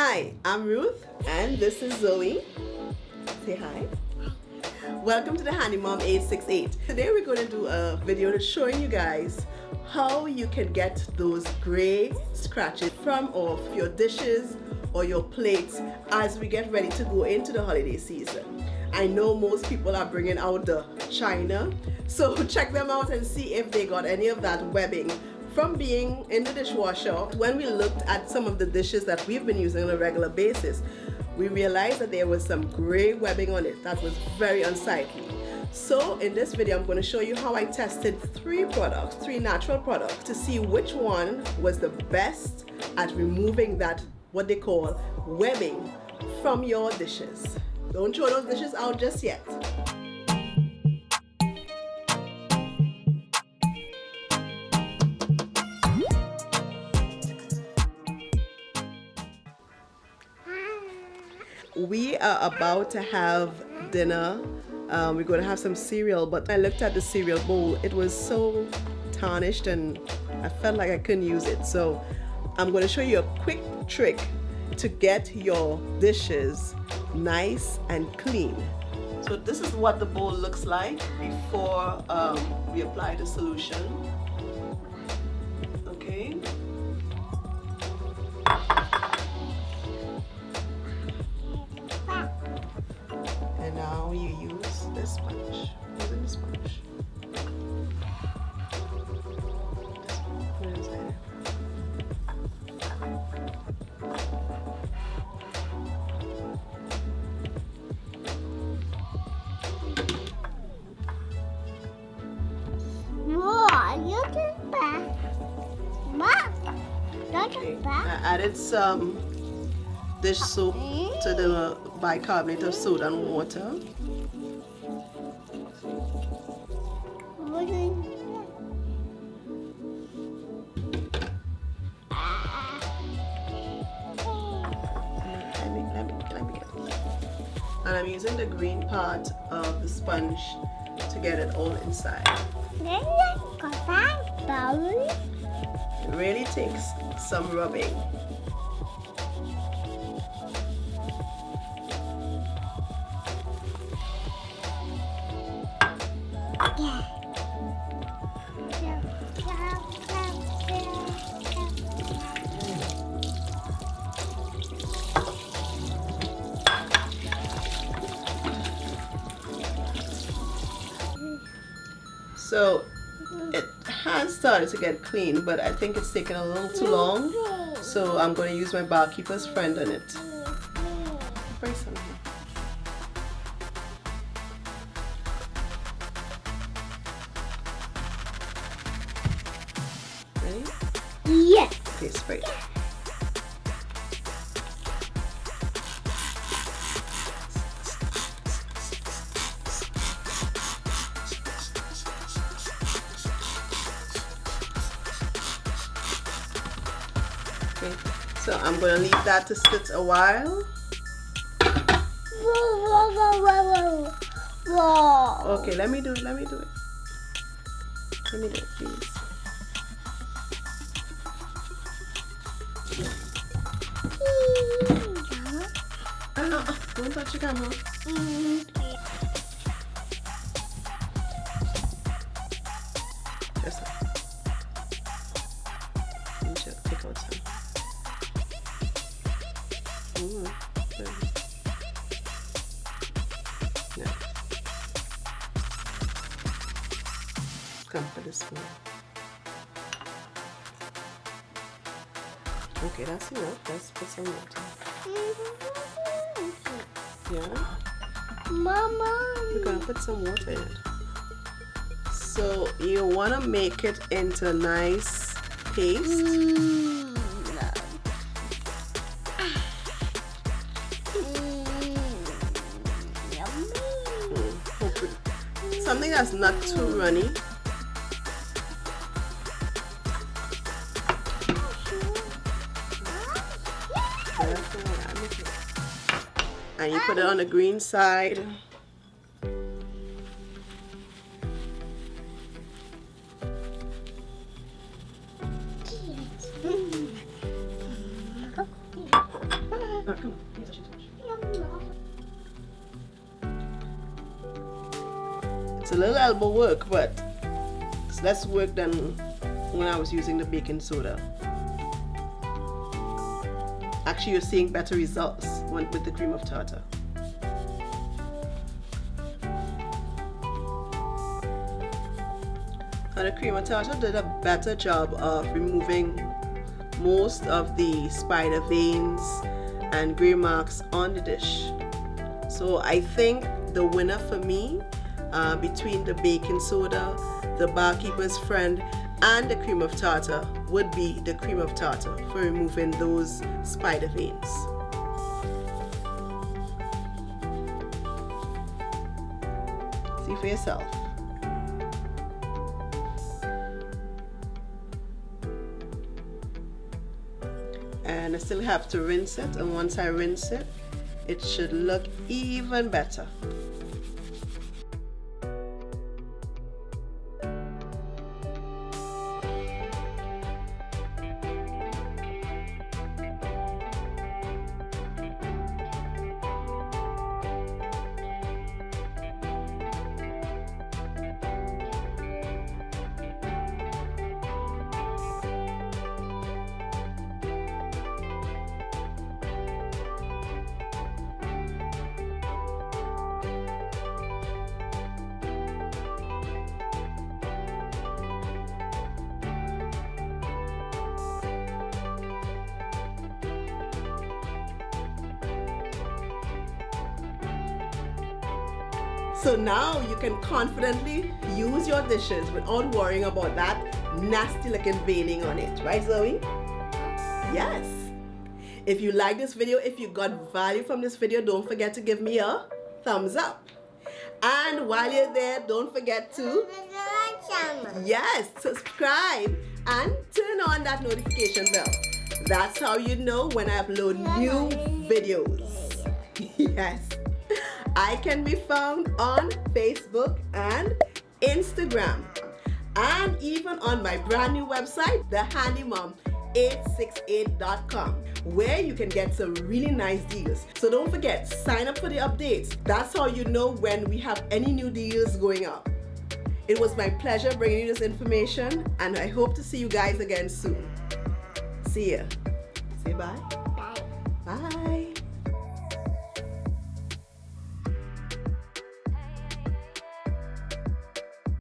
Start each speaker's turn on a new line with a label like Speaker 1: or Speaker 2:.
Speaker 1: Hi, I'm Ruth and this is Zoe. Say hi. Welcome to the Handy Mom 868. Today we're going to do a video that's showing you guys how you can get those gray scratches from off your dishes or your plates as we get ready to go into the holiday season. I know most people are bringing out the china, so check them out and see if they got any of that webbing from being in the dishwasher. When we looked at some of the dishes that we've been using on a regular basis, we realized that there was some gray webbing on it that was very unsightly. So in this video, I'm going to show you how I tested three natural products to see which one was the best at removing that, what they call webbing from your dishes. Don't throw those dishes out just yet. We are about to have dinner. We're going to have some cereal, but I looked at the cereal bowl. It was so tarnished and I felt like I couldn't use it. So I'm going to show you a quick trick to get your dishes nice and clean. So this is what the bowl looks like before we apply the solution. Okay. And now you use this sponge. Using the sponge. Put it inside. Okay. I added some dish soap to the bicarbonate of soda and water. Let me get it. And I'm using the green part of the sponge to get it all inside. It really takes some rubbing. So it has started to get clean, but I think it's taken a little too long. So I'm going to use my barkeeper's friend on it. Bring some here. Ready?
Speaker 2: Yes.
Speaker 1: Okay, spray it. Okay, so I'm going to leave that to sit a while. Okay, let me do it. Let me do it, please. Don't touch your camera. Just you should pick out some. Yeah. Come for this one. Okay, that's enough. Let's put some water. Yeah.
Speaker 2: Mama.
Speaker 1: We're gonna put some water in it. So you wanna make it into a nice paste. Something that's not too runny. And you put it on the green side. Come on. Yes, I should touch. It's a little elbow work, but it's less work than when I was using the baking soda. Actually, you're seeing better results with the cream of tartar. And the cream of tartar did a better job of removing most of the spider veins and gray marks on the dish. So I think the winner for me between the baking soda, the barkeeper's friend, and the cream of tartar would be the cream of tartar for removing those spider veins. See for yourself. And I still have to rinse it, and once I rinse it, it should look even better. So now you can confidently use your dishes without worrying about that nasty looking veining on it. Right, Zoe? Yes. If you like this video, if you got value from this video, don't forget to give me a thumbs up. And while you're there, don't forget to subscribe and turn on that notification bell. That's how you know when I upload new videos. Yes. I can be found on Facebook and Instagram, and even on my brand new website, thehandymom868.com, where you can get some really nice deals. So don't forget, sign up for the updates. That's how you know when we have any new deals going up. It was my pleasure bringing you this information, and I hope to see you guys again soon. See ya. Say bye.
Speaker 2: Bye.
Speaker 1: Bye.